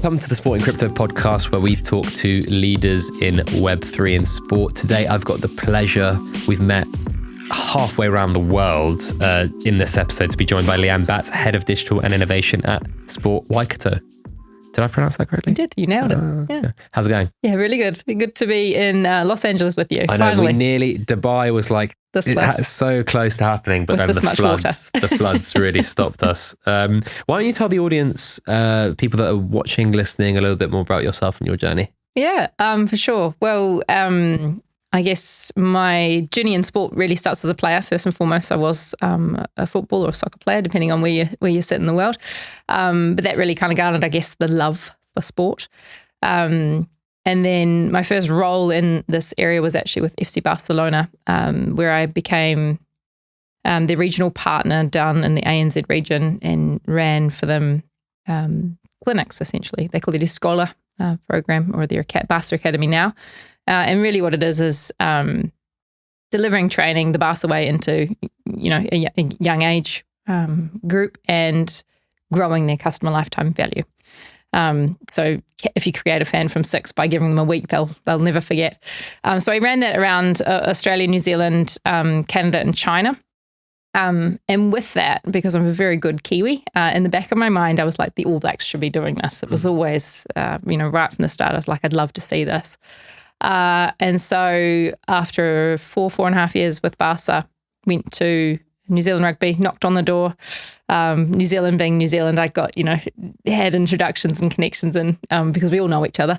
Welcome to the Sport in Crypto podcast, where we talk to leaders in Web3 and sport. Today, I've got the pleasure, we've met halfway around the world in this episode, to be joined by Leanne, Head of Digital and Innovation at Sport Waikato. Did I pronounce that correctly? You did. You nailed it. Yeah. How's it going? Yeah, really good. Good to be in Los Angeles with you. I know, finally. Dubai was like, so close to happening, but then the floods really stopped us. Why don't you tell the audience, people that are watching, listening, a little bit more about yourself and your journey? Yeah, for sure. Well, I guess my journey in sport really starts as a player. First and foremost, I was a football or a soccer player, depending on where you sit in the world. But that really kind of garnered, I guess, the love for sport. And then my first role in this area was actually with FC Barcelona, where I became the regional partner down in the ANZ region and ran for them clinics, essentially. They call it a Escola program, or their Barca Academy now. And really what it is delivering training the Barca way into, a young age group and growing their customer lifetime value. So if you create a fan from 6 by giving them a week, they'll never forget. So I ran that around Australia, New Zealand, Canada and China. And with that, because I'm a very good Kiwi, in the back of my mind, I was like, the All Blacks should be doing this. It was always, right from the start, I was like, I'd love to see this. And so after 4.5 years with Barca, went to New Zealand Rugby, knocked on the door. New Zealand being New Zealand, I got, had introductions and connections in because we all know each other,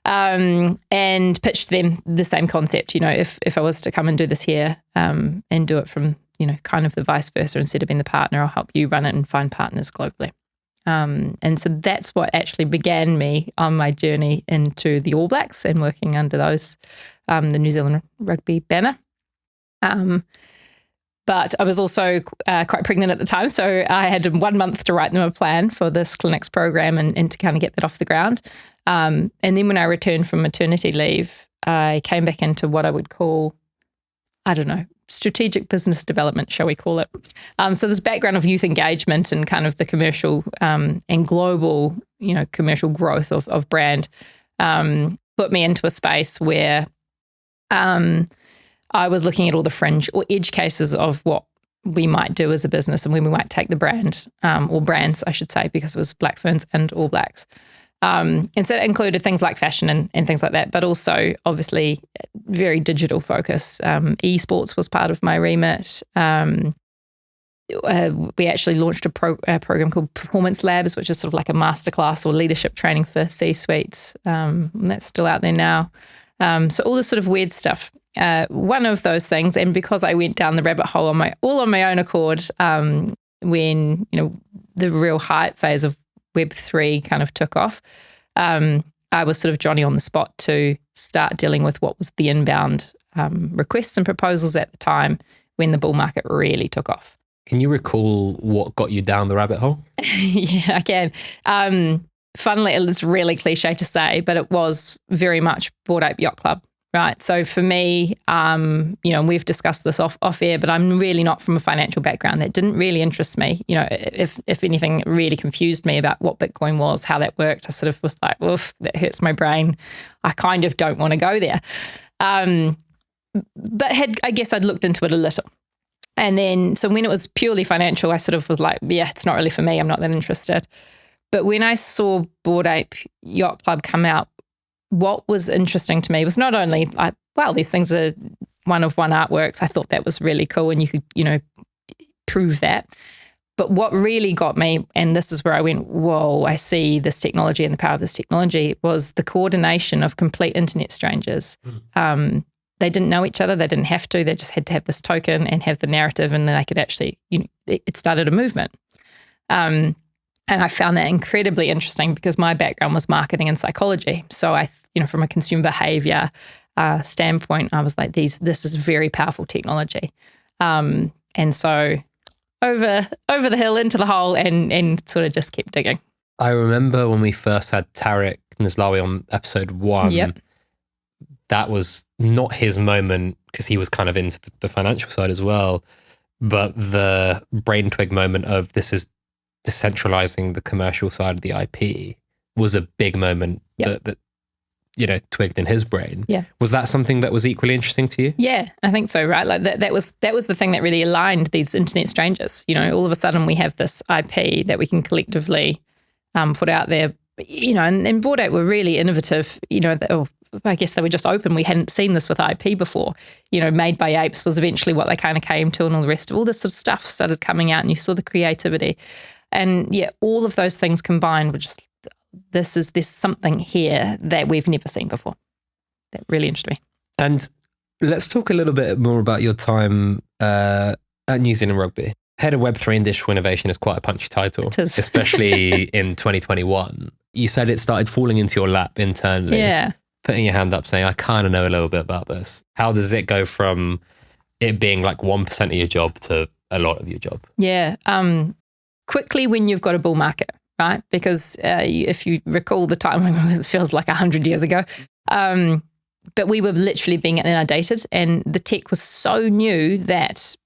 and pitched them the same concept. If I was to come and do this here and do it from, kind of the vice versa, instead of being the partner, I'll help you run it and find partners globally. And so that's what actually began me on my journey into the All Blacks and working under those, the New Zealand Rugby banner. But I was also quite pregnant at the time, so I had 1 month to write them a plan for this clinics program and to kind of get that off the ground. And then when I returned from maternity leave, I came back into what I would call, strategic business development, shall we call it. So this background of youth engagement and kind of the commercial and global, commercial growth of brand put me into a space where I was looking at all the fringe or edge cases of what we might do as a business and when we might take the brand, or brands, I should say, because it was Black Ferns and All Blacks. And so it included things like fashion and things like that, but also obviously very digital focus. Esports was part of my remit. We actually launched a program called Performance Labs, which is sort of like a masterclass or leadership training for C-suites. And that's still out there now. So all this sort of weird stuff. One of those things, and because I went down the rabbit hole on my own accord, when the real hype phase of Web3 kind of took off, I was sort of Johnny on the spot to start dealing with what was the inbound requests and proposals at the time when the bull market really took off. Can you recall what got you down the rabbit hole? Yeah, I can. Funnily, it's really cliche to say, but it was very much Bored Ape Yacht Club. Right. So for me, we've discussed this off air, but I'm really not from a financial background. That didn't really interest me. If anything, it really confused me about what Bitcoin was, how that worked. I sort of was like, oof, that hurts my brain. I kind of don't want to go there. But I guess I'd looked into it a little. And then, so when it was purely financial, I sort of was like, yeah, it's not really for me. I'm not that interested. But when I saw Bored Ape Yacht Club come out, what was interesting to me was not only like, wow, these things are one-of-one artworks. I thought that was really cool and you could, prove that. But what really got me, and this is where I went, whoa, I see this technology and the power of this technology, was the coordination of complete internet strangers. They didn't know each other. They didn't have to. They just had to have this token and have the narrative, and then they could actually, it started a movement. And I found that incredibly interesting because my background was marketing and psychology. So I, from a consumer behavior standpoint, I was like, this is very powerful technology. And so over the hill into the hole and sort of just kept digging. I remember when we first had Tarek Nizlawi on episode 1. Yep. That was not his moment because he was kind of into the financial side as well. But the brain twig moment of this is decentralizing the commercial side of the IP was a big moment that twigged in his brain. Yeah. Was that something that was equally interesting to you? Yeah, I think so, right? Like that was the thing that really aligned these internet strangers. All of a sudden we have this IP that we can collectively put out there, and Bored Ape were really innovative, I guess they were just open. We hadn't seen this with IP before. Made by Apes was eventually what they kind of came to, and all the rest of all this sort of stuff started coming out, and you saw the creativity. And all of those things combined were just, there's something here that we've never seen before. That really interested me. And let's talk a little bit more about your time at New Zealand Rugby. Head of Web3 and Digital Innovation is quite a punchy title, especially in 2021. You said it started falling into your lap internally. Yeah. Putting your hand up saying, I kind of know a little bit about this. How does it go from it being like 1% of your job to a lot of your job? Yeah. Quickly when you've got a bull market, right? Because if you recall the time, it feels like 100 years ago, but we were literally being inundated, and the tech was so new that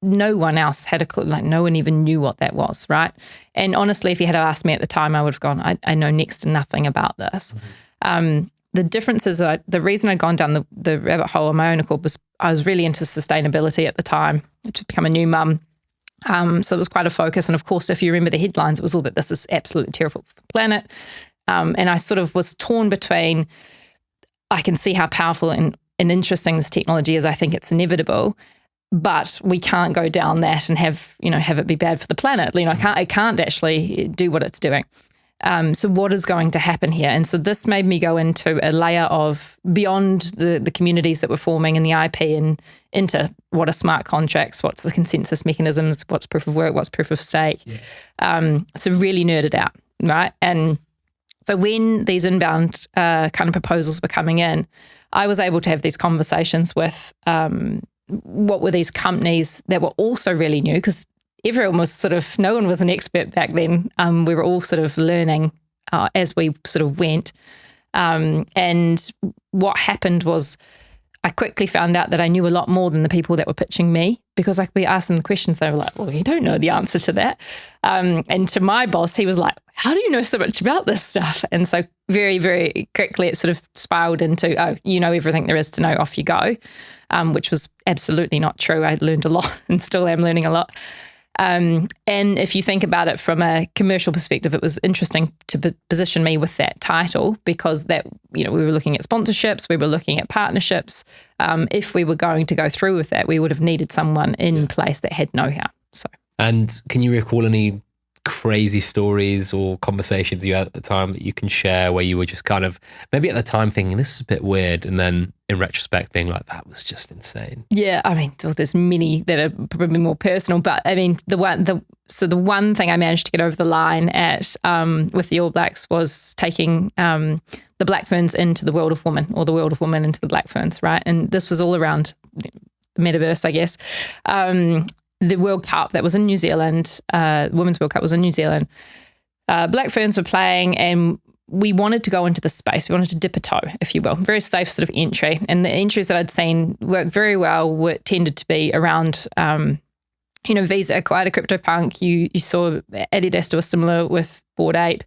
no one else had a clue, like no one even knew what that was, right? And honestly, if you had asked me at the time, I would have gone, I know next to nothing about this. Mm-hmm. The difference is that the reason I'd gone down the rabbit hole on my own accord was I was really into sustainability at the time, to become a new mum. So it was quite a focus. And of course, if you remember the headlines, it was all that this is absolutely terrible for the planet. And I sort of was torn between, I can see how powerful and interesting this technology is. I think it's inevitable, but we can't go down that and have it be bad for the planet. It can't actually do what it's doing. So what is going to happen here? And so this made me go into a layer of beyond the communities that were forming and the IP and into what are smart contracts, what's the consensus mechanisms, what's proof of work, what's proof of stake. Yeah. So really nerded out, right? And so when these inbound kind of proposals were coming in, I was able to have these conversations with what were these companies that were also really new, because everyone was no one was an expert back then. We were all sort of learning as we sort of went. And what happened was I quickly found out that I knew a lot more than the people that were pitching me, because I could be asking the questions. They were like, well, you don't know the answer to that. And to my boss, he was like, how do you know so much about this stuff? And so very, very quickly it sort of spiraled into, oh, you know everything there is to know, off you go, which was absolutely not true. I learned a lot and still am learning a lot. And if you think about it from a commercial perspective, it was interesting to position me with that title, because that, we were looking at sponsorships, we were looking at partnerships. If we were going to go through with that, we would have needed someone in place that had know-how. So, and can you recall any crazy stories or conversations you had at the time that you can share, where you were just kind of maybe at the time thinking this is a bit weird, and then in retrospect being like, that was just insane? Yeah, I mean, there's many that are probably more personal, but I mean, the one thing I managed to get over the line at with the All Blacks was taking the Black Ferns into the world of women, or the world of women into the Black Ferns, right? And this was all around the metaverse, I guess. The World Cup that was in New Zealand, Women's World Cup was in New Zealand. Black Ferns were playing, and we wanted to go into the space. We wanted to dip a toe, if you will. Very safe sort of entry. And the entries that I'd seen work very well tended to be around, Visa acquired a CryptoPunk. You saw Adidas do a similar with Bored Ape.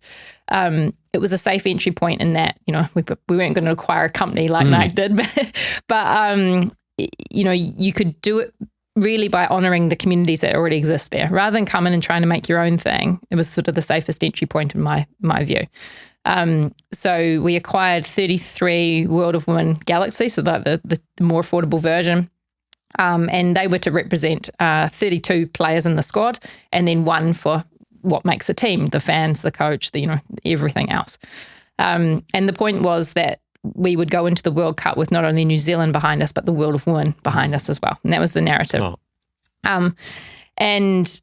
It was a safe entry point in that, we weren't going to acquire a company like Nike did, but you could do it really by honouring the communities that already exist there, rather than coming and trying to make your own thing. It was sort of the safest entry point in my view. So we acquired 33 World of Women Galaxy, so the more affordable version. And they were to represent 32 players in the squad, and then one for what makes a team, the fans, the coach, everything else. And the point was that we would go into the World Cup with not only New Zealand behind us, but the world of women behind us as well. And that was the narrative. Smart. And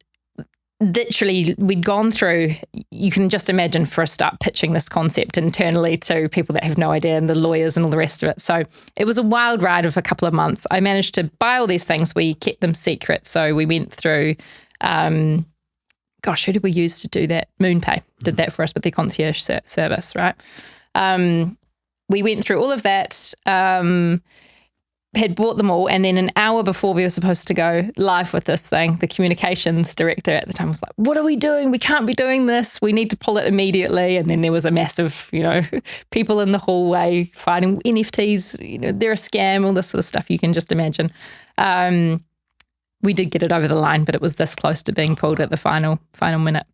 literally we'd gone through, you can just imagine, for a start, pitching this concept internally to people that have no idea, and the lawyers and all the rest of it. So it was a wild ride of a couple of months. I managed to buy all these things. We kept them secret. So we went through, who did we use to do that? MoonPay did that for us with their concierge service, right? We went through all of that. had bought them all, and then an hour before we were supposed to go live with this thing, the communications director at the time was like, what are we doing? We can't be doing this. We need to pull it immediately. And then there was a massive, people in the hallway fighting NFTs, they're a scam, all this sort of stuff you can just imagine. We did get it over the line, but it was this close to being pulled at the final minute.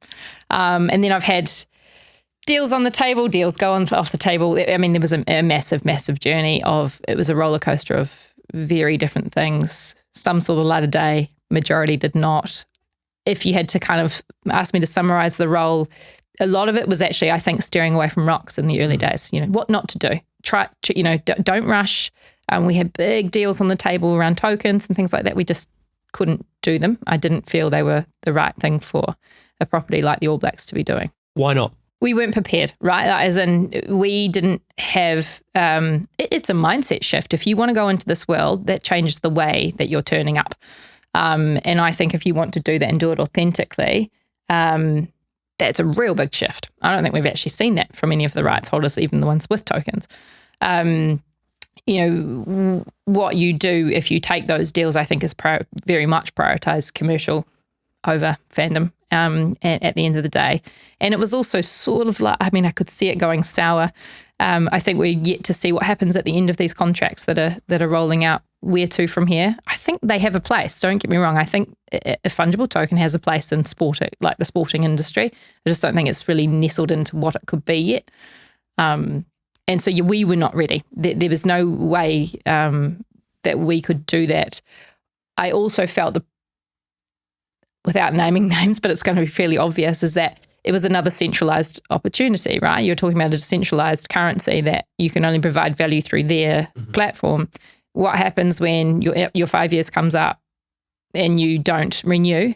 And then I've had deals on the table, deals go on off the table. I mean, there was a massive, massive journey it was a roller coaster of very different things. Some saw the light of day, majority did not. If you had to kind of ask me to summarize the role, a lot of it was actually, I think, steering away from rocks in the early days, what not to do. Don't rush. We had big deals on the table around tokens and things like that. We just couldn't do them. I didn't feel they were the right thing for a property like the All Blacks to be doing. Why not? We weren't prepared, right? As in, we didn't have, it's a mindset shift. If you want to go into this world, that changes the way that you're turning up. And I think if you want to do that and do it authentically, that's a real big shift. I don't think we've actually seen that from any of the rights holders, even the ones with tokens. What you do if you take those deals, I think, is very much prioritize commercial over fandom at the end of the day. And it was also sort of like, I could see it going sour. I think we're yet to see what happens at the end of these contracts that are rolling out. Where to from here? I think they have a place. Don't get me wrong. I think a fungible token has a place in sport, like the sporting industry. I just don't think it's really nestled into what it could be yet. And so we were not ready. There was no way that we could do that. I also felt without naming names, but it's going to be fairly obvious, is that it was another centralized opportunity, right? You're talking about a decentralized currency that you can only provide value through their platform. What happens when your 5 years comes up and you don't renew?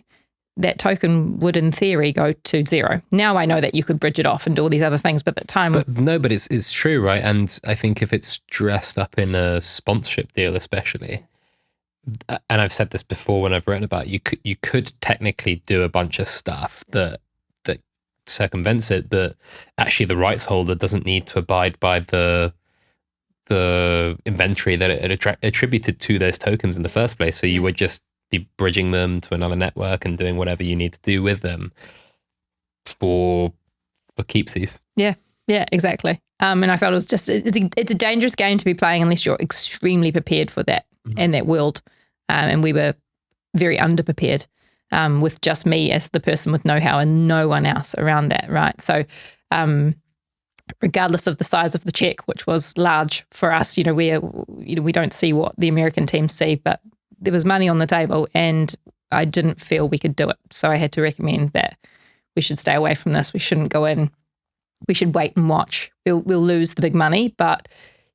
That token would, in theory, go to zero. Now I know that you could bridge it off and do all these other things, but at the time... But it's true, right? And I think if it's dressed up in a sponsorship deal especially, and I've said this before when I've written about it, you could technically do a bunch of stuff that circumvents it, but actually the rights holder doesn't need to abide by the inventory that it attributed to those tokens in the first place. So you would just be bridging them to another network and doing whatever you need to do with them for keepsies. Yeah, exactly. And I felt it was just, it's a dangerous game to be playing unless you're extremely prepared for that and that world. And we were very underprepared with just me as the person with know-how and no one else around that, right? So regardless of the size of the check, which was large for us, we don't see what the American teams see, but there was money on the table and I didn't feel we could do it. So I had to recommend that we should stay away from this. We shouldn't go in. We should wait and watch. We'll lose the big money, but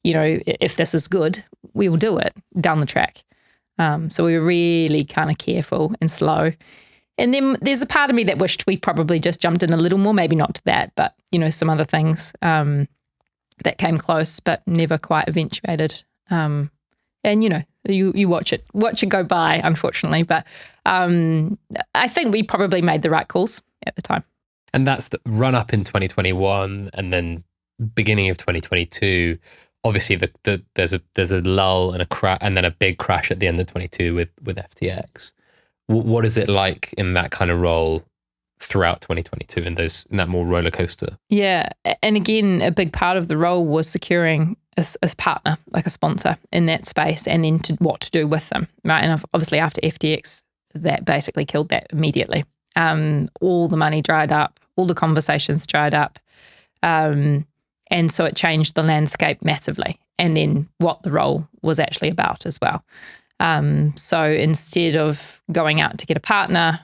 if this is good, we will do it down the track. So we were really kind of careful and slow. And then there's a part of me that wished we probably just jumped in a little more, maybe not to that, but, some other things that came close, but never quite eventuated. And, you watch it go by, unfortunately. But I think we probably made the right calls at the time. And that's the run up in 2021 and then beginning of 2022. Obviously, there's a lull and a crash, and then a big crash at the end of 22 with FTX. What is it like in that kind of role throughout 2022 in that more roller coaster? Yeah, and again, a big part of the role was securing a partner, like a sponsor in that space, and then what to do with them, right? And obviously, after FTX, that basically killed that immediately. All the money dried up, all the conversations dried up. And so it changed the landscape massively, and then what the role was actually about as well. So instead of going out to get a partner,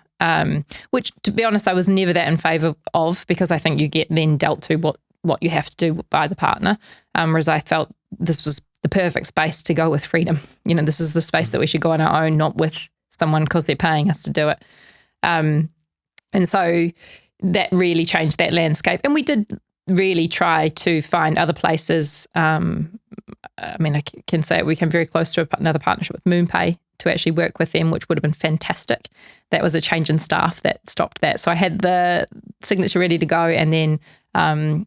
which to be honest, I was never that in favour of, because I think you get then dealt to what you have to do by the partner, whereas I felt this was the perfect space to go with freedom. This is the space that we should go on our own, not with someone because they're paying us to do it. And so that really changed that landscape. And we did really try to find other places. I can say we came very close to another partnership with MoonPay to actually work with them, which would have been fantastic. That was a change in staff that stopped that. So I had the signature ready to go, and then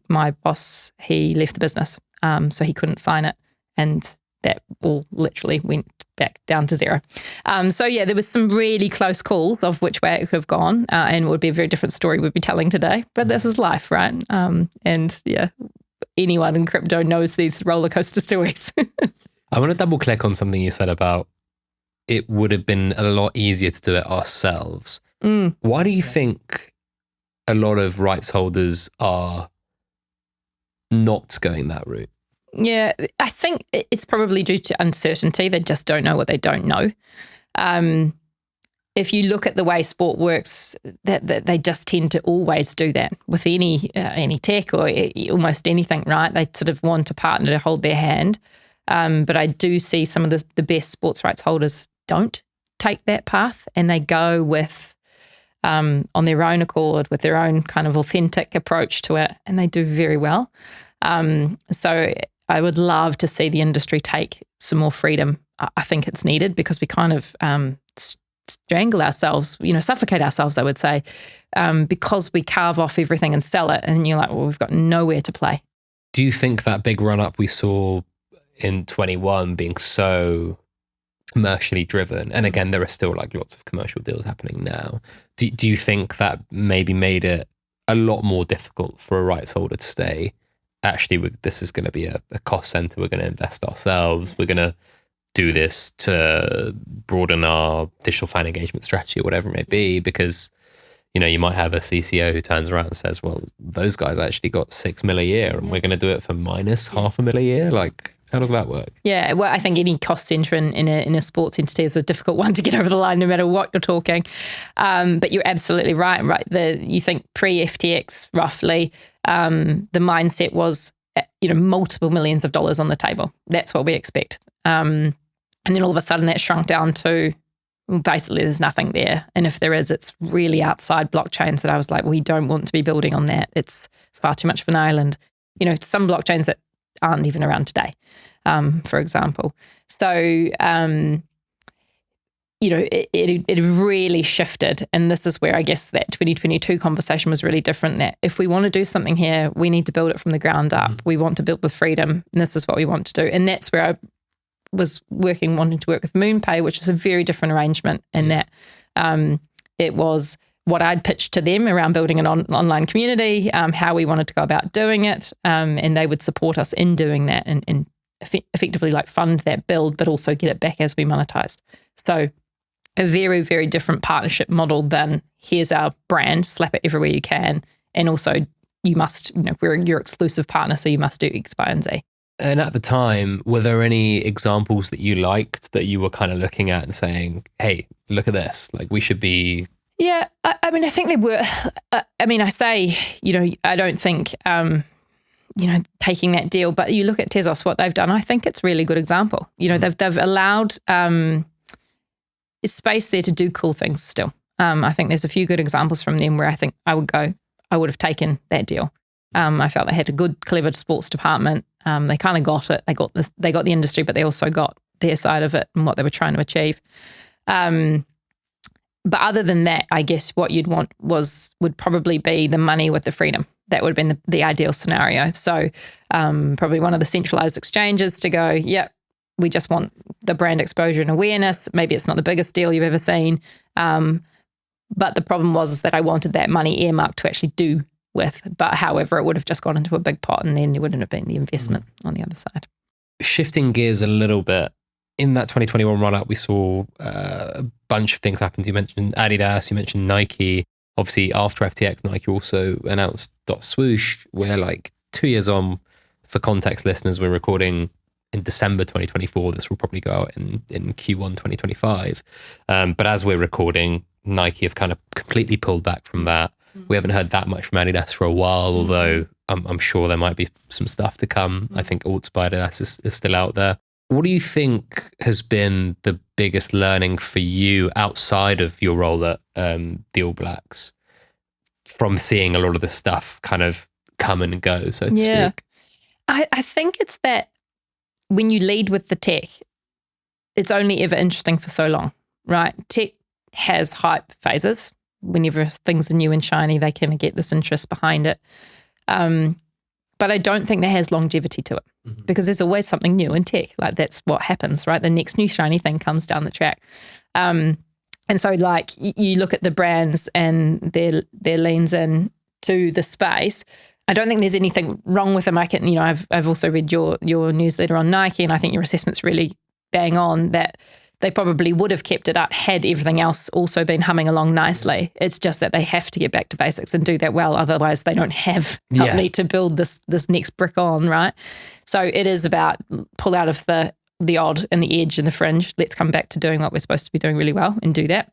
my boss, he left the business, so he couldn't sign it. And that all literally went back down to zero. So yeah, there was some really close calls of which way it could have gone, and it would be a very different story we'd be telling today. But this is life, right? And yeah, anyone in crypto knows these roller coaster stories. I want to double click on something you said about it would have been a lot easier to do it ourselves. Why do you think a lot of rights holders are not going that route? Yeah, I think it's probably due to uncertainty. They just don't know what they don't know. If you look at the way sport works, that they just tend to always do that with any tech or almost anything, right? They sort of want a partner to hold their hand. But I do see some of the best sports rights holders don't take that path, and they go with on their own accord, with their own kind of authentic approach to it, and they do very well. So I would love to see the industry take some more freedom. I think it's needed because we kind of strangle ourselves, suffocate ourselves, I would say, because we carve off everything and sell it, and you're like, well, we've got nowhere to play. Do you think that big run up we saw in 21 being so commercially driven, and again, there are still like lots of commercial deals happening now, do you think that maybe made it a lot more difficult for a rights holder to stay, actually, this is going to be a cost center, we're going to invest ourselves, we're going to do this to broaden our digital fan engagement strategy or whatever it may be? Because you might have a CCO who turns around and says, well, those guys actually got $6 million a year and we're going to do it for minus $500,000 a year. Like, how does that work? Yeah, well, I think any cost center in a sports entity is a difficult one to get over the line, no matter what you're talking. But you're absolutely right. You think pre-FTX, roughly, the mindset was, multiple millions of dollars on the table. That's what we expect. And then all of a sudden that shrunk down to, well, basically there's nothing there. And if there is, it's really outside blockchains that I was like, we don't want to be building on that. It's far too much of an island. Some blockchains that aren't even around today, for example. So, it really shifted. And this is where I guess that 2022 conversation was really different, that if we want to do something here, we need to build it from the ground up. We want to build with freedom, and this is what we want to do. And that's where I was wanting to work with MoonPay, which was a very different arrangement in that it was what I'd pitched to them around building an online community, how we wanted to go about doing it, and they would support us in doing that and effectively like fund that build, but also get it back as we monetized. So a very, very different partnership model than here's our brand, slap it everywhere you can, and also you must, we're your exclusive partner, so you must do X, Y, and Z. And at the time, were there any examples that you liked that you were kind of looking at and saying, hey, look at this, like we should be... Yeah, I mean, I think they were, I say, I don't think, taking that deal, but you look at Tezos, what they've done, I think it's a really good example. They've allowed space there to do cool things still. I think there's a few good examples from them where I think I would have taken that deal. I felt they had a good, clever sports department. They kind of got it. They got the industry, but they also got their side of it and what they were trying to achieve. But other than that, I guess what you'd want would probably be the money with the freedom. That would have been the ideal scenario. So probably one of the centralized exchanges to go, yeah, we just want the brand exposure and awareness. Maybe it's not the biggest deal you've ever seen. But the problem was that I wanted that money earmarked to actually do with. But however, it would have just gone into a big pot and then there wouldn't have been the investment on the other side. Shifting gears a little bit, in that 2021 run-up, we saw a bunch of things happen. You mentioned Adidas, you mentioned Nike. Obviously, after FTX, Nike also announced .swoosh, where like 2 years on, for context listeners, we're recording in December 2024. This will probably go out in Q1 2025. But as we're recording, Nike have kind of completely pulled back from that. We haven't heard that much from Adidas for a while, although I'm sure there might be some stuff to come. I think Alt by Adidas is still out there. What do you think has been the biggest learning for you outside of your role at the All Blacks from seeing a lot of this stuff kind of come and go, so to speak? I think it's that when you lead with the tech, it's only ever interesting for so long, right? Tech has hype phases. Whenever things are new and shiny, they kind of get this interest behind it. But I don't think that has longevity to it. because there's always something new in tech. Like that's what happens, right? The next new shiny thing comes down the track. And so like you look at the brands and their leans in to the space. I don't think there's anything wrong with them. I've also read your newsletter on Nike, and I think your assessment's really bang on that they probably would have kept it up had everything else also been humming along nicely. It's just that they have to get back to basics and do that well. Otherwise, they don't have company to build this next brick on, right? So it is about pull out of the odd and the edge and the fringe. Let's come back to doing what we're supposed to be doing really well and do that.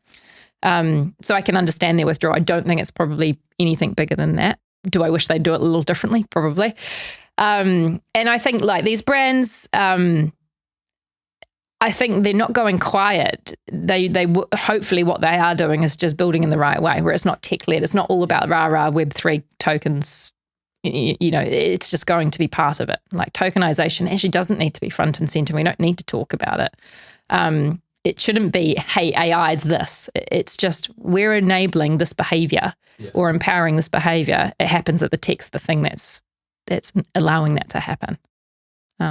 So I can understand their withdrawal. I don't think it's probably anything bigger than that. Do I wish they'd do it a little differently? Probably. And I think like these brands, I think they're not going quiet. They hopefully what they are doing is just building in the right way, where it's not tech led. It's not all about rah Web3 tokens. It's just going to be part of it. Like tokenization actually doesn't need to be front and center. We don't need to talk about it. It shouldn't be, hey, AI is this. It's just we're enabling this behavior or empowering this behavior. It happens that the tech's the thing that's allowing that to happen.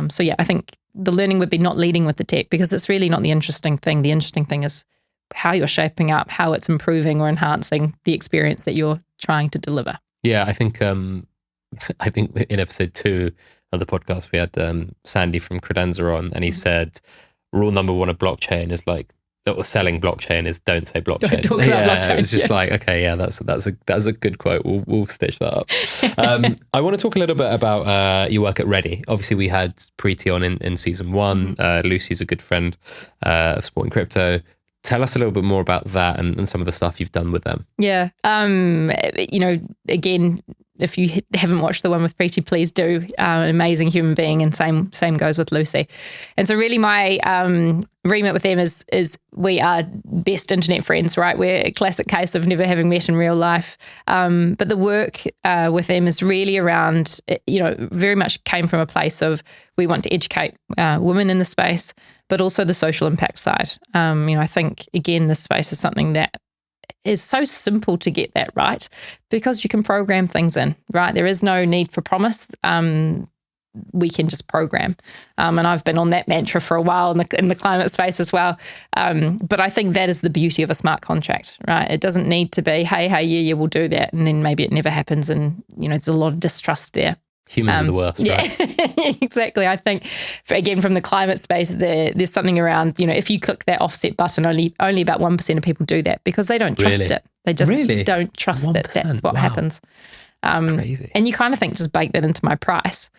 So yeah, I think the learning would be not leading with the tech, because it's really not the interesting thing. The interesting thing is how you're shaping up, how it's improving or enhancing the experience that you're trying to deliver. Yeah, I think in episode 2 of the podcast, we had Sandy from Credenza on, and he said rule number 1 of blockchain is like, or selling blockchain is don't say blockchain. Don't talk about blockchain. It was just like, okay, yeah, that's a good quote. We'll stitch that up. I want to talk a little bit about your work at Ready. Obviously, we had Preeti on in season 1. Lucy's a good friend of Sport and Crypto. Tell us a little bit more about that and some of the stuff you've done with them. Yeah. Again, if you haven't watched the one with Preeti, please do. An amazing human being, and same goes with Lucy. And so really my remit with them is we are best internet friends, right? We're a classic case of never having met in real life. But the work with them is really around, very much came from a place of we want to educate women in the space, but also the social impact side. I think, again, this space is something that is so simple to get that right, because you can program things in, right? There is no need for promise. We can just program. And I've been on that mantra for a while in the climate space as well. But I think that is the beauty of a smart contract, right? It doesn't need to be, hey, yeah, we'll do that. And then maybe it never happens. And, there's a lot of distrust there. Humans are the worst, right? Yeah, exactly. I think, again, from the climate space, there's something around, if you click that offset button, only about 1% of people do that because they don't trust it. They just don't trust 1%. That's what happens. That's crazy. And you kind of think, just bake that into my price.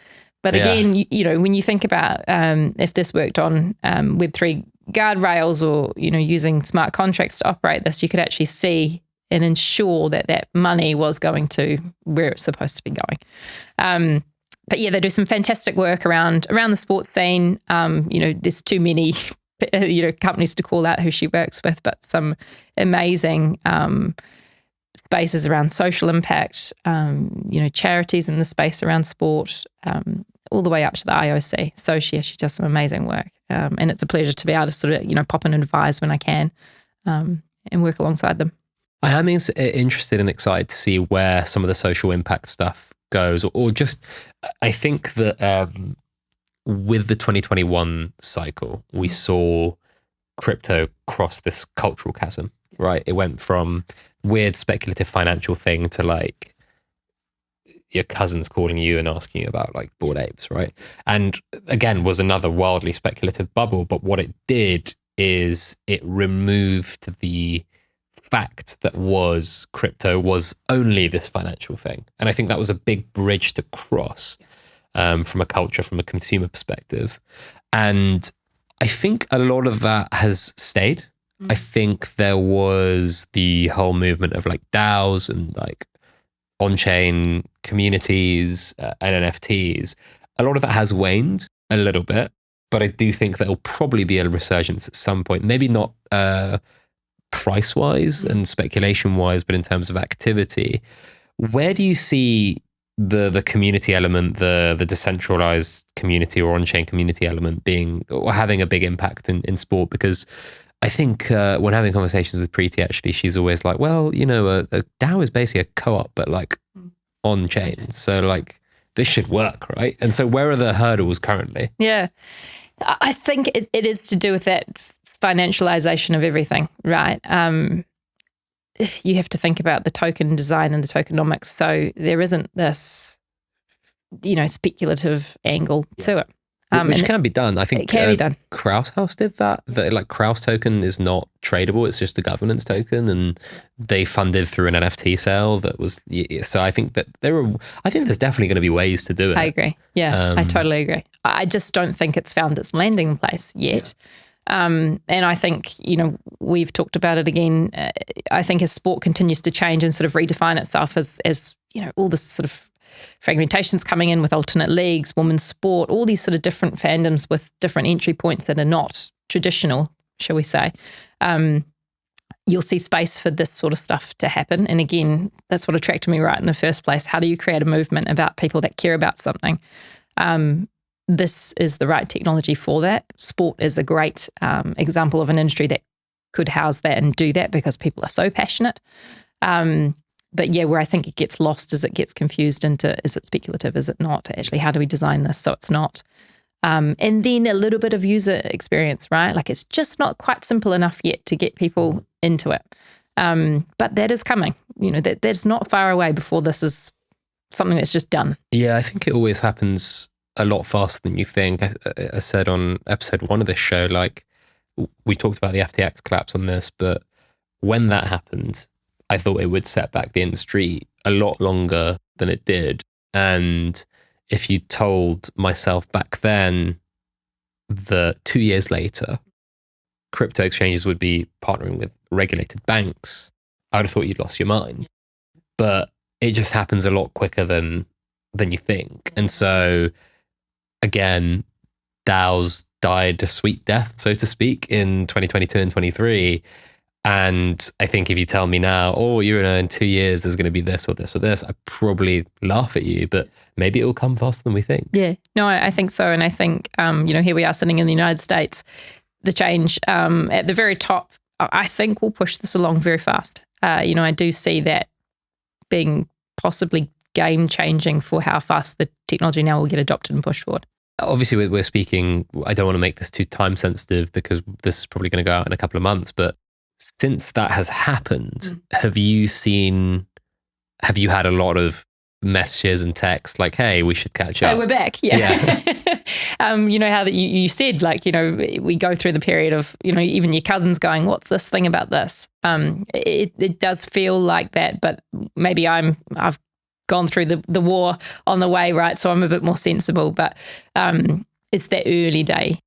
But again, when you think about if this worked on Web3 guardrails or, using smart contracts to operate this, you could actually see and ensure that money was going to where it's supposed to be going. But yeah, they do some fantastic work around the sports scene. There's too many, companies to call out who she works with, but some amazing spaces around social impact, charities in the space around sport, all the way up to the IOC. So she does some amazing work. And it's a pleasure to be able to sort of, pop in and advise when I can and work alongside them. I am interested and excited to see where some of the social impact stuff goes, or just, I think that with the 2021 cycle, we saw crypto cross this cultural chasm, right? It went from weird speculative financial thing to like your cousins calling you and asking you about like Bored Apes, right? And again, was another wildly speculative bubble, but what it did is it removed the fact that was crypto was only this financial thing. And I think that was a big bridge to cross from a culture, from a consumer perspective. And I think a lot of that has stayed. I think there was the whole movement of like DAOs and like on-chain communities and NFTs. A lot of that has waned a little bit, but I do think there'll probably be a resurgence at some point. Maybe not price-wise and speculation-wise, but in terms of activity. Where do you see the community element, the decentralized community or on-chain community element being or having a big impact in sport? Because I think when having conversations with Preeti, actually, she's always like, well, a DAO is basically a co-op, but like on-chain. So like this should work, right? And so where are the hurdles currently? Yeah. I think it is to do with that financialization of everything, right? You have to think about the token design and the tokenomics. So there isn't this, speculative angle to it. Which can be done. I think it can be done. Kraus House did that. Like Kraus token is not tradable. It's just a governance token, and they funded through an NFT sale that was. So I think that I think there's definitely going to be ways to do it. I agree. Yeah, I totally agree. I just don't think it's found its landing place yet. Yeah. And I think, we've talked about it again. I think as sport continues to change and sort of redefine itself as all this sort of fragmentation's coming in with alternate leagues, women's sport, all these sort of different fandoms with different entry points that are not traditional, shall we say, you'll see space for this sort of stuff to happen. And again, that's what attracted me right in the first place. How do you create a movement about people that care about something? This is the right technology for that. Sport is a great example of an industry that could house that and do that because people are so passionate. But yeah, where I think it gets lost is it gets confused into, is it speculative? Is it not? Actually, how do we design this so it's not? And then a little bit of user experience, right? Like it's just not quite simple enough yet to get people into it. But that is coming. That's not far away before this is something that's just done. Yeah, I think it always happens a lot faster than you think. I said on episode 1 of this show, like we talked about the FTX collapse on this, but when that happened, I thought it would set back the industry a lot longer than it did. And if you told myself back then that 2 years later, crypto exchanges would be partnering with regulated banks, I would have thought you'd lost your mind. But it just happens a lot quicker than you think. And so, again, DAOs died a sweet death, so to speak, in 2022 and 23. And I think if you tell me now, in 2 years, there's going to be this or this or this, I'd probably laugh at you, but maybe it will come faster than we think. Yeah, no, I think so. And I think, here we are sitting in the United States, the change at the very top, I think will push this along very fast. I do see that being possibly game changing for how fast the technology now will get adopted and pushed forward. Obviously, we're speaking, I don't want to make this too time sensitive because this is probably going to go out in a couple of months, but since that has happened, have you had a lot of messages and texts like, hey, we should catch up? Oh, we're back. Yeah. How that you said, like, we go through the period of, even your cousins going, what's this thing about this? It does feel like that, but maybe I've gone through the war on the way, right? So I'm a bit more sensible, but it's that early day,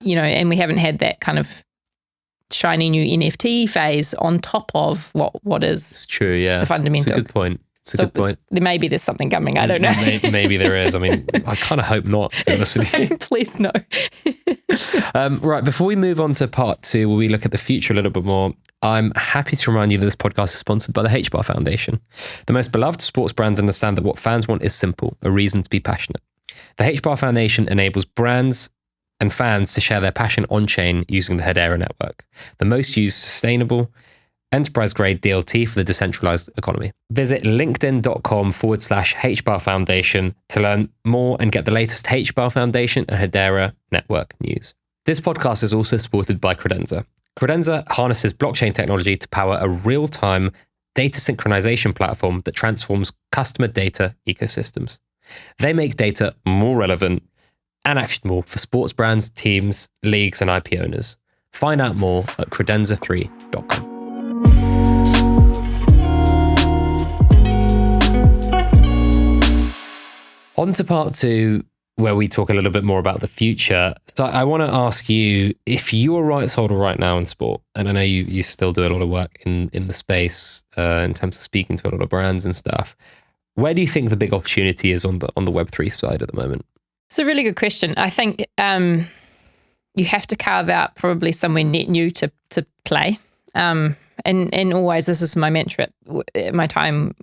and we haven't had that kind of shiny new NFT phase on top of what is it's true, yeah. the fundamental. It's a good point. Maybe there's something coming. I don't know. Maybe there is. I mean, I kind of hope not, to be honest with you. Please no. Right, before we move on to part 2, where we look at the future a little bit more, I'm happy to remind you that this podcast is sponsored by the HBAR Foundation. The most beloved sports brands understand that what fans want is simple, a reason to be passionate. The HBAR Foundation enables brands and fans to share their passion on-chain using the Hedera network, the most used sustainable enterprise-grade DLT for the decentralized economy. Visit linkedin.com/HBAR Foundation to learn more and get the latest HBAR Foundation and Hedera network news. This podcast is also supported by Credenza. Credenza harnesses blockchain technology to power a real-time data synchronization platform that transforms customer data ecosystems. They make data more relevant and actionable for sports brands, teams, leagues, and IP owners. Find out more at credenza3.com. On to part 2, where we talk a little bit more about the future. So I want to ask you, if you're a rights holder right now in sport, and I know you still do a lot of work in the space in terms of speaking to a lot of brands and stuff, where do you think the big opportunity is on the Web3 side at the moment? It's a really good question. I think you have to carve out probably somewhere net new to play. And always, this is my mantra at my time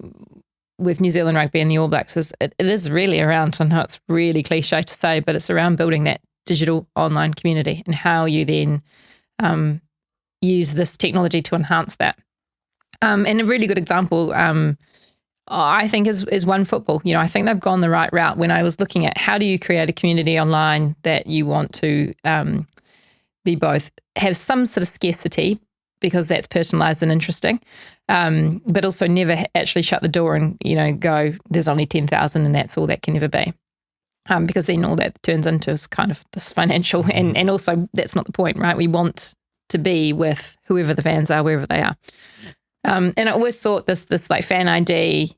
with New Zealand Rugby and the All Blacks, it is really around, I know it's really cliche to say, but it's around building that digital online community and how you then use this technology to enhance that. And a really good example, I think is One Football. I think they've gone the right route. When I was looking at how do you create a community online that you want to be both have some sort of scarcity because that's personalized and interesting, but also never actually shut the door and go there's only 10,000 and that's all that can ever be. Because then all that turns into is kind of this financial, and also that's not the point, right? We want to be with whoever the fans are, wherever they are. And I always thought this like fan ID,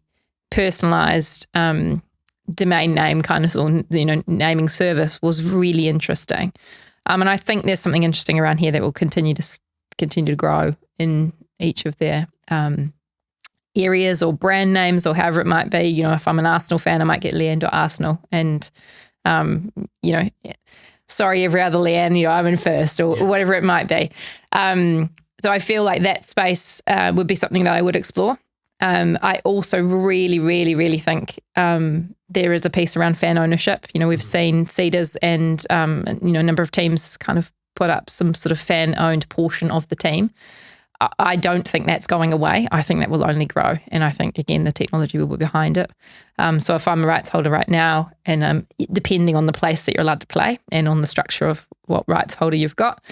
personalized domain name kind of, or naming service was really interesting. And I think there's something interesting around here that will continue to grow in each of their areas or brand names or however it might be. If I'm an Arsenal fan, I might get Leanne.Arsenal and, sorry, every other Leanne, I'm in first or whatever it might be. So I feel like that space would be something that I would explore. I also really, really, really think there is a piece around fan ownership. We've seen Cedars and, a number of teams kind of put up some sort of fan-owned portion of the team. I don't think that's going away. I think that will only grow. And I think, again, the technology will be behind it. So if I'm a rights holder right now, and depending on the place that you're allowed to play and on the structure of what rights holder you've got,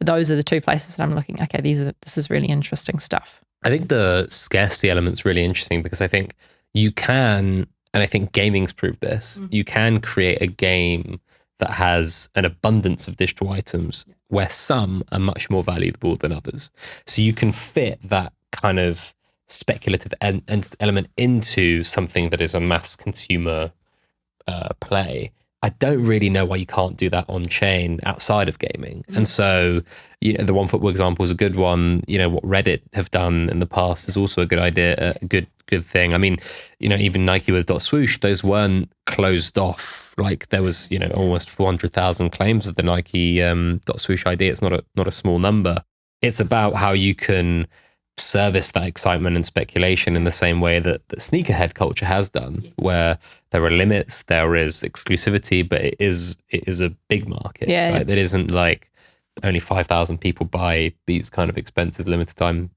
those are the two places that I'm looking, okay, this is really interesting stuff. I think the scarcity element's really interesting because I think you can, and I think gaming's proved this, you can create a game that has an abundance of digital items where some are much more valuable than others. So you can fit that kind of speculative element into something that is a mass consumer play. I don't really know why you can't do that on chain outside of gaming. And so, the One Football example is a good one. What Reddit have done in the past is also a good idea, a good thing. I mean, even Nike with .swoosh, those weren't closed off. Like there was, almost 400,000 claims of the Nike .swoosh ID. It's not a small number. It's about how you can service that excitement and speculation in the same way that sneakerhead culture has done, where there are limits, there is exclusivity, but it is a big market. Right? It isn't like only 5,000 people buy these kind of expensive limited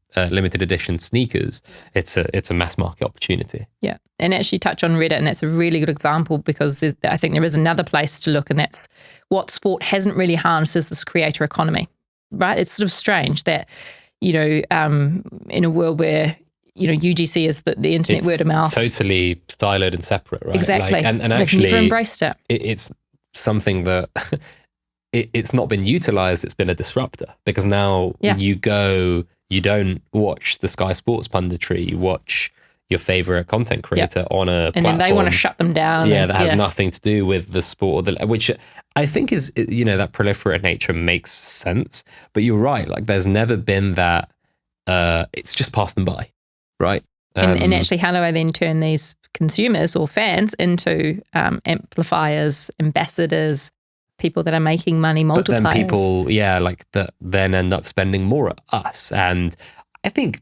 edition sneakers. It's a mass market opportunity. Yeah, and actually touch on Reddit, and that's a really good example because I think there is another place to look, and that's what sport hasn't really harnessed is this creator economy, right? It's sort of strange that in a world where UGC is the internet word of mouth, totally siloed and separate, right? Exactly, and they've actually never embraced it. It's something that it's not been utilized. It's been a disruptor because now you don't watch the Sky Sports punditry, you watch your favorite content creator on a platform. And then they want to shut them down. That has nothing to do with the sport, which I think is, that proliferate nature makes sense. But you're right, like there's never been that, it's just passed them by, right? And actually, how do I then turn these consumers or fans into amplifiers, ambassadors, people that are making money, multipliers? But then people, that then end up spending more at us. And I think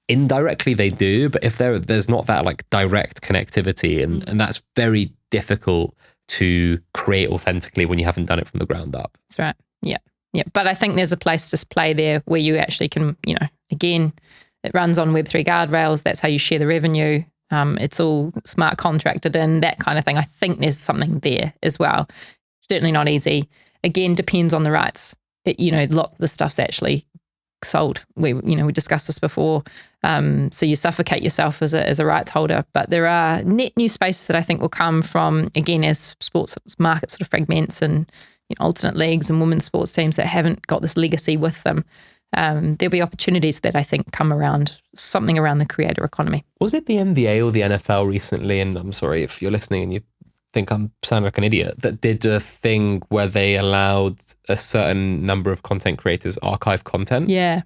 indirectly they do, but if there's not that like direct connectivity, and that's very difficult to create authentically when you haven't done it from the ground up. That's right. Yeah. But I think there's a place to play there where you actually can, again, it runs on Web3 guardrails. That's how you share the revenue. It's all smart contracted and that kind of thing. I think there's something there as well. Certainly not easy. Again, depends on the rights. Lots of the stuff's actually sold. We discussed this before. So you suffocate yourself as a rights holder. But there are net new spaces that I think will come from, again, as sports market sort of fragments and alternate leagues and women's sports teams that haven't got this legacy with them. There'll be opportunities that I think come around, something around the creator economy. Was it the NBA or the NFL recently? And I'm sorry if you're listening and you think I'm sounding like an idiot, that did a thing where they allowed a certain number of content creators archive content. Yeah.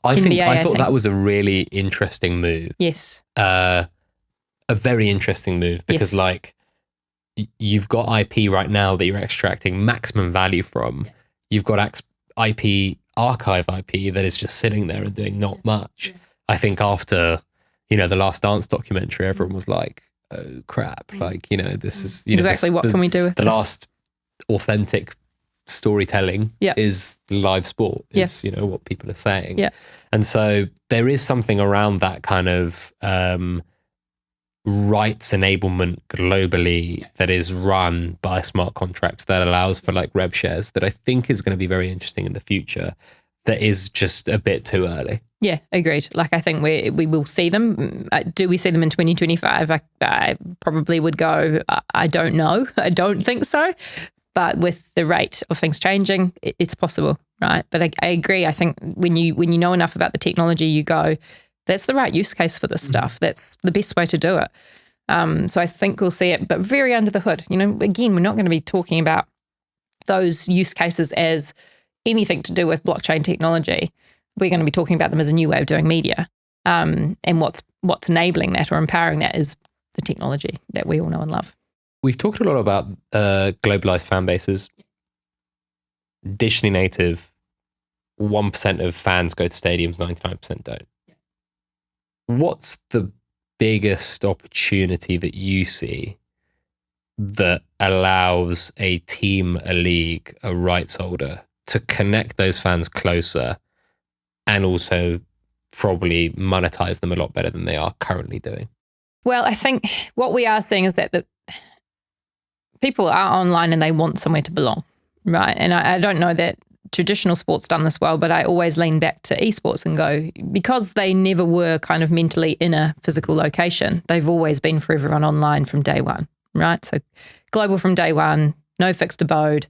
I thought that was a really interesting move. Yes. A very interesting move because you've got IP right now that you're extracting maximum value from. Yeah. You've got IP, archive IP that is just sitting there and doing not much. Yeah. I think after, the Last Dance documentary, everyone was like, oh crap, this is exactly what can we do with the last authentic storytelling is live sport is what people are saying. And so there is something around that kind of rights enablement globally that is run by smart contracts that allows for like rev shares that I think is going to be very interesting in the future, that is just a bit too early. Yeah, agreed. Like, I think we will see them. Do we see them in 2025? I probably would go, I don't know. I don't think so. But with the rate of things changing, it's possible, right? But I agree. I think when you know enough about the technology, you go, that's the right use case for this stuff. That's the best way to do it. So I think we'll see it, but very under the hood. You know, again, we're not going to be talking about those use cases as anything to do with blockchain technology. We're going to be talking about them as a new way of doing media. And what's enabling that or empowering that is the technology that we all know and love. We've talked a lot about globalized fan bases. Digitally native, 1% of fans go to stadiums, 99% don't. What's the biggest opportunity that you see that allows a team, a league, a rights holder to connect those fans closer and also probably monetize them a lot better than they are currently doing? Well, I think what we are seeing is that the people are online and they want somewhere to belong, right? And I don't know that traditional sports done this well, but I always lean back to esports and go, because they never were kind of mentally in a physical location, they've always been for everyone online from day one, right? So global from day one, no fixed abode.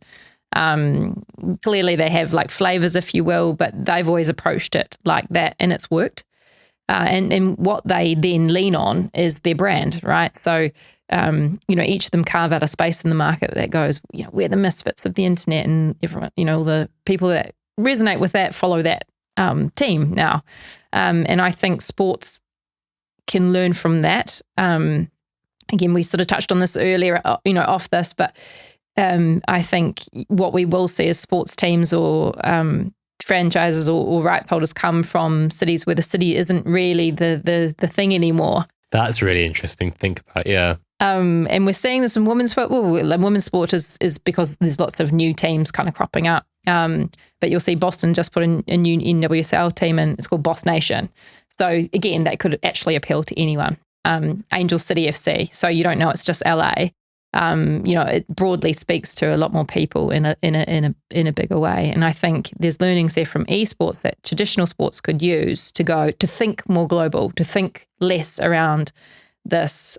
Clearly they have like flavors, if you will, but they've always approached it like that and it's worked. And what they then lean on is their brand, right? So, each of them carve out a space in the market that goes, we're the misfits of the internet, and everyone, the people that resonate with that follow that team now. And I think sports can learn from that. Again, we sort of touched on this earlier, off this, but I think what we will see is sports teams or franchises or rights holders come from cities where the city isn't really the thing anymore. That's really interesting to think about, yeah. And we're seeing this in women's football. Women's sport is because there's lots of new teams kind of cropping up. But you'll see Boston just put in a new NWSL team, and it's called Boss Nation. So again, that could actually appeal to anyone. Angel City FC. So you don't know it's just LA. It broadly speaks to a lot more people in a bigger way. And I think there's learnings there from esports that traditional sports could use to think more global, to think less around this,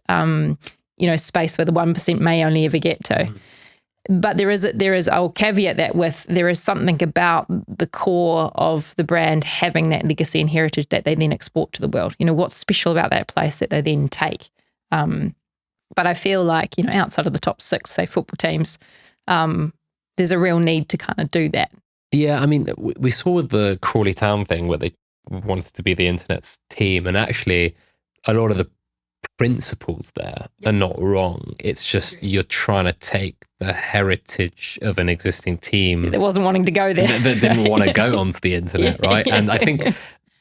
space where the 1% may only ever get to. But there is, I'll caveat that with, there is something about the core of the brand having that legacy and heritage that they then export to the world. What's special about that place that they then take. But I feel like, outside of the top 6, say, football teams, there's a real need to kind of do that. Yeah, I mean, we saw with the Crawley Town thing where they wanted to be the internet's team, and actually a lot of the principles there are not wrong. It's just you're trying to take the heritage of an existing team that wasn't wanting to go there, that didn't want to go onto the internet, right? And I think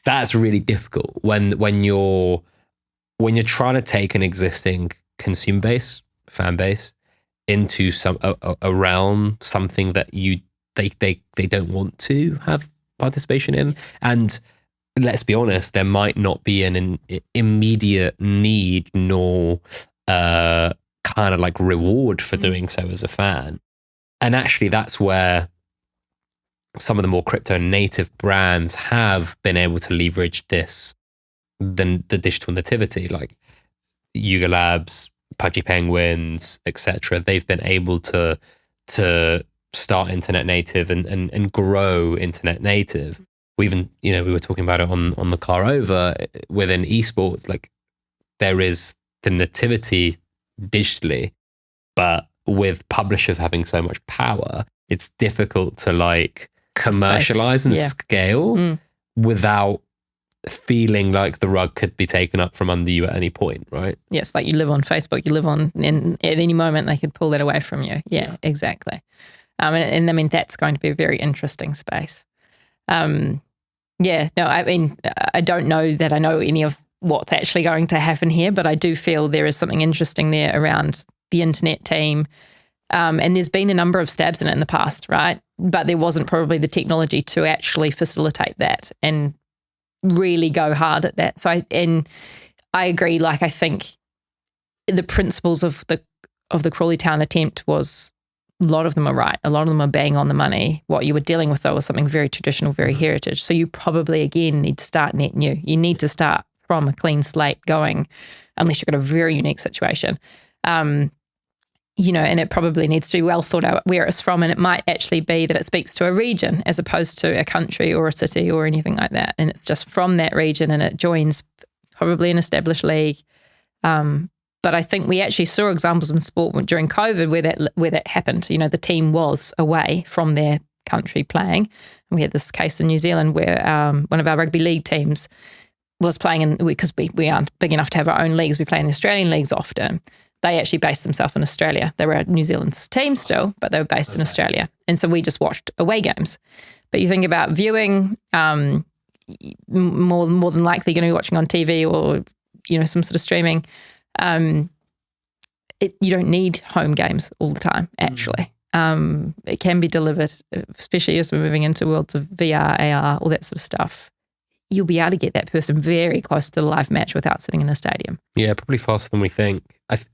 that's really difficult when you're trying to take an existing consumer base, fan base, into a realm, something that they don't want to have participation in. And let's be honest, there might not be an immediate need nor kind of like reward for doing so as a fan. And actually that's where some of the more crypto native brands have been able to leverage this, the digital nativity, like Yuga Labs, Pudgy Penguins, etc. They've been able to start internet native and grow internet native. We even, we were talking about it on the car over within esports, like there is the nativity digitally, but with publishers having so much power, it's difficult to like commercialize and scale without feeling like the rug could be taken up from under you at any point, right? Yes, like you live on Facebook, you live on, and at any moment they could pull that away from you. Yeah. Exactly. And I mean, that's going to be a very interesting space. I mean, I don't know that I know any of what's actually going to happen here, but I do feel there is something interesting there around the internet team. And there's been a number of stabs in it in the past, right? But there wasn't probably the technology to actually facilitate that and really go hard at that. So I agree. Like, I think the principles of the Crawley Town attempt was, a lot of them are right. A lot of them are bang on the money. What you were dealing with, though, was something very traditional, very heritage. So you probably, again, need to start net new. You need to start from a clean slate going, unless you've got a very unique situation. And it probably needs to be well thought out where it's from. And it might actually be that it speaks to a region as opposed to a country or a city or anything like that. And it's just from that region, and it joins probably an established league. But I think we actually saw examples in sport during COVID where that happened. The team was away from their country playing. And we had this case in New Zealand where one of our rugby league teams was playing because we aren't big enough to have our own leagues. We play in the Australian leagues often. They actually based themselves in Australia. They were a New Zealand's team still, but they were based in Australia. And so we just watched away games. But you think about viewing, more than likely going to be watching on TV or, some sort of streaming. You don't need home games all the time, actually. It can be delivered, especially as we're moving into worlds of VR, AR, all that sort of stuff. You'll be able to get that person very close to the live match without sitting in a stadium. Yeah, probably faster than we think.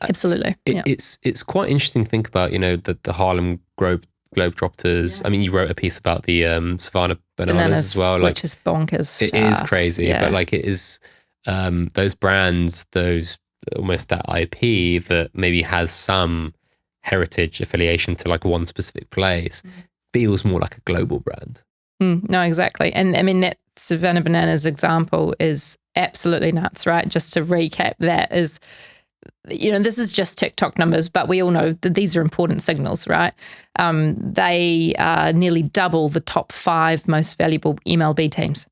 Absolutely. It's quite interesting to think about, the Harlem Globetrotters. Yeah. I mean, you wrote a piece about the Savannah Bananas as well. Which is bonkers. It is crazy, but it is those brands, almost that IP that maybe has some heritage affiliation to one specific place, feels more like a global brand. No, exactly. And I mean, that Savannah Bananas example is absolutely nuts, right? Just to recap, that is, this is just TikTok numbers, but we all know that these are important signals, right? They nearly double the top 5 most valuable MLB teams.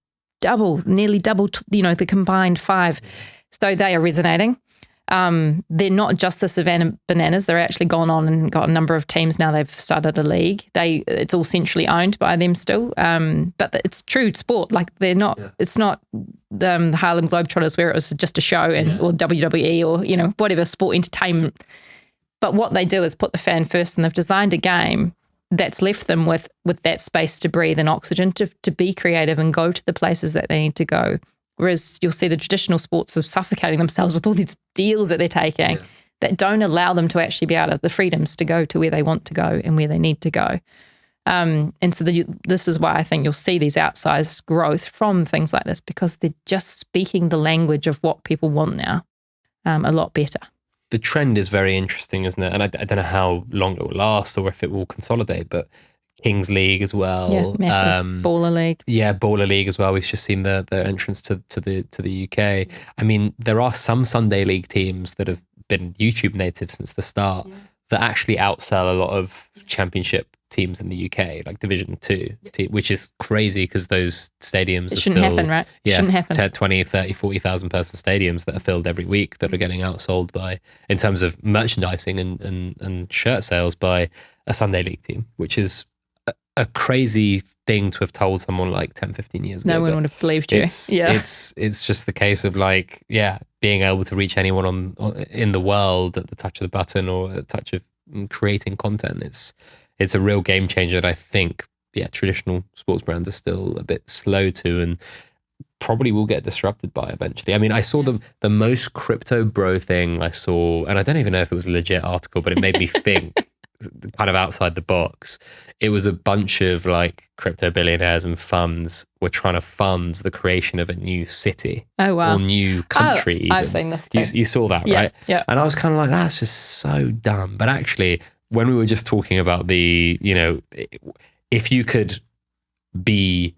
Nearly double, the combined 5. So they are resonating. They're not just the Savannah Bananas. They're actually gone on and got a number of teams now. They've started a league. It's all centrally owned by them still. But it's true sport. They're not. Yeah. It's not the Harlem Globetrotters where it was just a show or WWE or whatever sport entertainment. But what they do is put the fan first, and they've designed a game that's left them with that space to breathe and oxygen to be creative and go to the places that they need to go. Whereas you'll see the traditional sports are suffocating themselves with all these deals that they're taking that don't allow them to actually be able to, the freedoms to go to where they want to go and where they need to go. And so this is why I think you'll see these outsized growth from things like this, because they're just speaking the language of what people want now a lot better. The trend is very interesting, isn't it? And I don't know how long it will last or if it will consolidate, but Kings League as well. Yeah, massive. Baller League. Yeah, Baller League as well. We've just seen their entrance to the UK. I mean, there are some Sunday League teams that have been YouTube native since the start that actually outsell a lot of championship teams in the UK, like Division 2, which is crazy because those stadiums shouldn't happen, right? Yeah, shouldn't happen. 10, 20, 30, 40,000 person stadiums that are filled every week that are getting outsold by, in terms of merchandising and shirt sales, by a Sunday League team, which is a crazy thing to have told someone 10, 15 years ago. No one would have believed you. It's just the case of being able to reach anyone in the world at the touch of the button or at the touch of creating content. It's a real game changer that I think traditional sports brands are still a bit slow to and probably will get disrupted by eventually. I mean, I saw the most crypto bro thing I saw, and I don't even know if it was a legit article, but it made me think kind of outside the box. It was a bunch of crypto billionaires and funds were trying to fund the creation of a new city. Oh, wow. Or new country. Even. I've seen this. You saw that, right? Yeah. And I was kind of that's just so dumb. But actually, when we were just talking about if you could be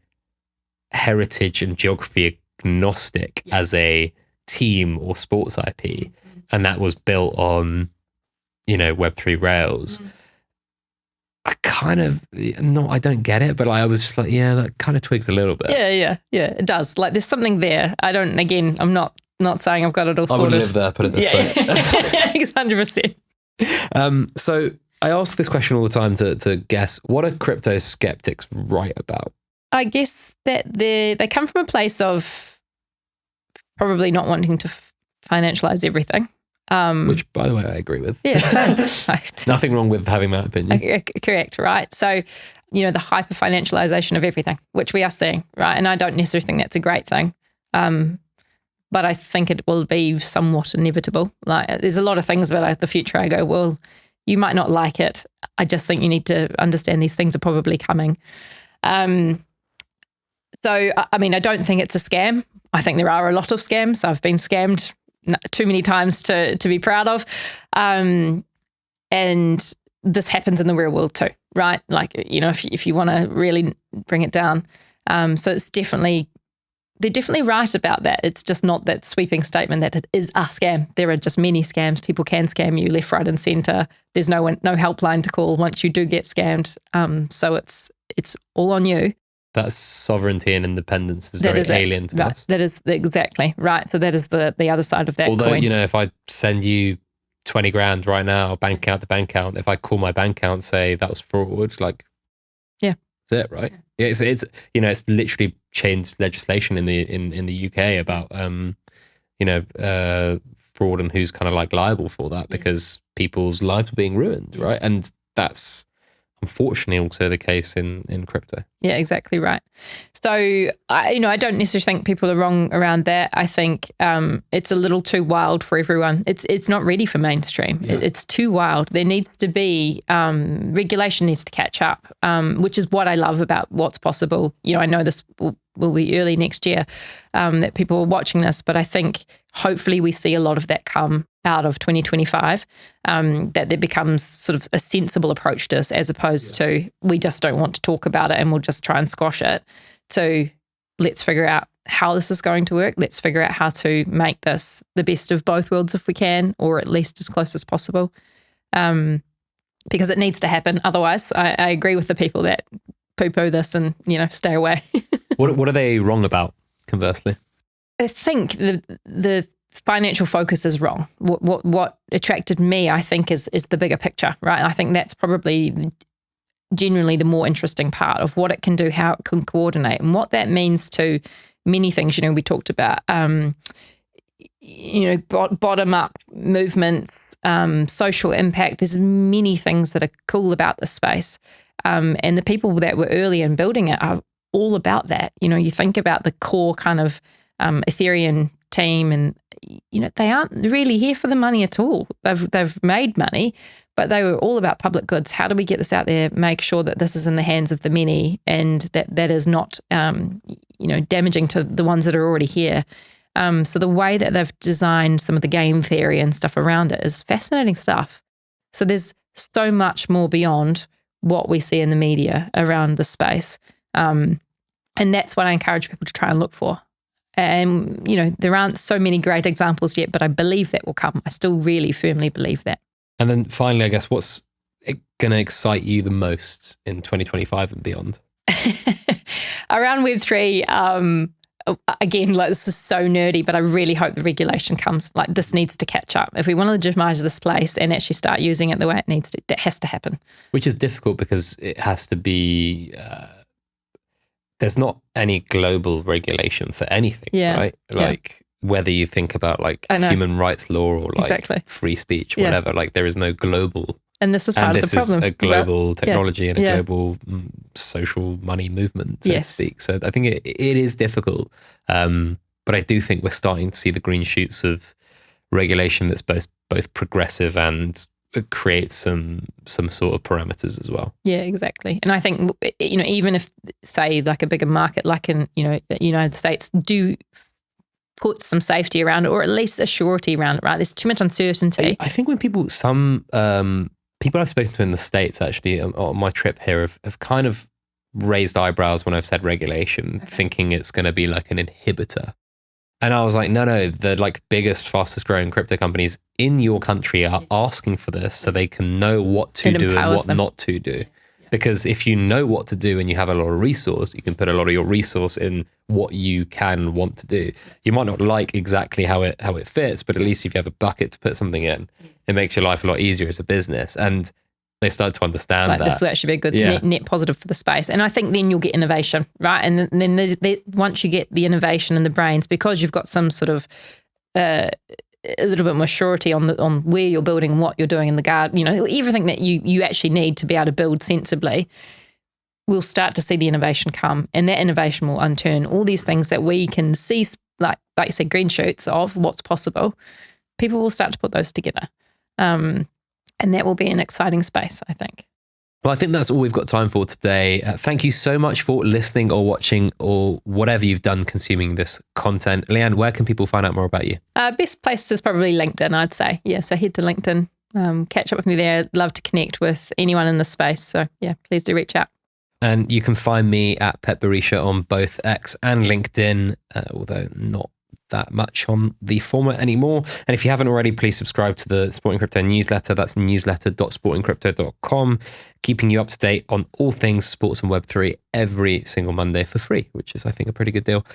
heritage and geography agnostic as a team or sports IP, and that was built on Web3 rails, I kind of I don't get it, but I was just that kind of twigs a little bit. Yeah, it does. There's something there. I'm not saying I've got it all sorted. I would live there, put it this way. 100%. So I ask this question all the time to guess, what are crypto skeptics right about? I guess that they come from a place of probably not wanting to financialize everything. Which, by the way, I agree with. Yeah, same. Right. Nothing wrong with having that opinion. Correct, right? So, the hyper-financialization of everything, which we are seeing, right? And I don't necessarily think that's a great thing. but I think it will be somewhat inevitable. Like, there's a lot of things about the future I go, well, you might not like it. I just think you need to understand these things are probably coming. So, I mean, I don't think it's a scam. I think there are a lot of scams. I've been scammed too many times to be proud of. And this happens in the real world too, right? Like, if you want to really bring it down. So it's they're definitely right about that. It's just not that sweeping statement that it is a scam. There are just many scams. People can scam you left, right, and centre. There's no helpline to call once you do get scammed. So it's all on you. That sovereignty and independence is very alien to us. That is exactly right. So that is the other side of that coin. Although, if I send you 20 grand right now, bank account to bank account, if I call my bank account and say that was fraud, like, yeah, that's it, right? Yeah. It's literally changed legislation in the UK about fraud and who's kind of like liable for that, because people's lives are being ruined, right? And that's unfortunately also the case in crypto. Yeah, exactly right. So I don't necessarily think people are wrong around that. I think it's a little too wild for everyone. It's not ready for mainstream. Yeah. It's too wild. There needs to be regulation needs to catch up, which is what I love about what's possible. I know this will be early next year that people are watching this, but I think hopefully we see a lot of that come out of 2025, that there becomes sort of a sensible approach to this, as opposed to we just don't want to talk about it and we'll just try and squash it, to let's figure out how this is going to work. Let's figure out how to make this the best of both worlds if we can, or at least as close as possible, because it needs to happen. Otherwise, I agree with the people that poo-poo this and, stay away. What are they wrong about, conversely? I think the financial focus is wrong. What attracted me, I think, is the bigger picture, right? I think that's probably generally the more interesting part of what it can do, how it can coordinate, and what that means to many things. We talked about, bottom-up movements, social impact. There's many things that are cool about this space. And the people that were early in building it are all about that. You think about the core kind of Ethereum team, and they aren't really here for the money at all. They've made money, but they were all about public goods. How do we get this out there, make sure that this is in the hands of the many, and that is not damaging to the ones that are already here. So the way that they've designed some of the game theory and stuff around it is fascinating stuff. So there's so much more beyond what we see in the media around the space, and that's what I encourage people to try and look for. And, there aren't so many great examples yet, but I believe that will come. I still really firmly believe that. And then finally, I guess, what's going to excite you the most in 2025 and beyond? Around Web3, again, like, this is so nerdy, but I really hope the regulation comes. Like, this needs to catch up. If we want to legitimize this place and actually start using it the way it needs to, that has to happen. Which is difficult because it has to be... there's not any global regulation for anything, right? Like, whether you think about like human rights law or like free speech, whatever, like there is no global. And this is part of the problem. This is a global technology and a global social money movement, so to speak. So I think it is difficult. But I do think we're starting to see the green shoots of regulation that's both progressive and create some sort of parameters as well. Yeah, exactly. And I think, even if, say, like a bigger market like in, United States do put some safety around it, or at least a surety around it, right? There's too much uncertainty. I think when people I've spoken to in the States, actually, on my trip here, have kind of raised eyebrows when I've said regulation, thinking it's going to be like an inhibitor. And I was like, no, the like biggest, fastest growing crypto companies in your country are asking for this so they can know what to do and what not to do. Because if you know what to do and you have a lot of resource, you can put a lot of your resource in what you can want to do. You might not like exactly how it fits, but at least if you have a bucket to put something in, it makes your life a lot easier as a business. And they start to understand that. This will actually be a good net positive for the space. And I think then you'll get innovation, right? And then once you get the innovation in the brains, because you've got some sort of a little bit more surety on where you're building, what you're doing in the garden, everything that you actually need to be able to build sensibly, we'll start to see the innovation come. And that innovation will unturn all these things that we can see like you said, green shoots of what's possible, people will start to put those together. And that will be an exciting space, I think. Well, I think that's all we've got time for today. Thank you so much for listening or watching or whatever you've done consuming this content. Leanne, where can people find out more about you? Best place is probably LinkedIn, I'd say. Yeah, so head to LinkedIn, catch up with me there. Love to connect with anyone in this space. So yeah, please do reach out. And you can find me at Pet Barisha on both X and LinkedIn, although not that much on the former anymore. And if you haven't already, please subscribe to the Sporting Crypto newsletter. That's newsletter.sportingcrypto.com, keeping you up to date on all things sports and Web3 every single Monday for free, which is, I think, a pretty good deal.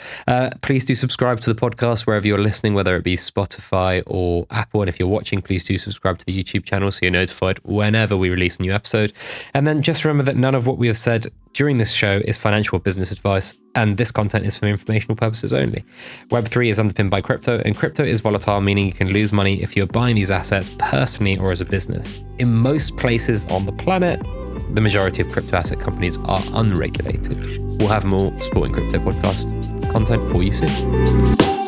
Please do subscribe to the podcast wherever you're listening, whether it be Spotify or Apple. And if you're watching, please do subscribe to the YouTube channel so you're notified whenever we release a new episode. And then just remember that none of what we have said during this show is financial or business advice, and this content is for informational purposes only. Web3 is underpinned by crypto, and crypto is volatile, meaning you can lose money if you're buying these assets personally or as a business. In most places on the planet, the majority of crypto asset companies are unregulated. We'll have more Sporting Crypto podcast content for you soon.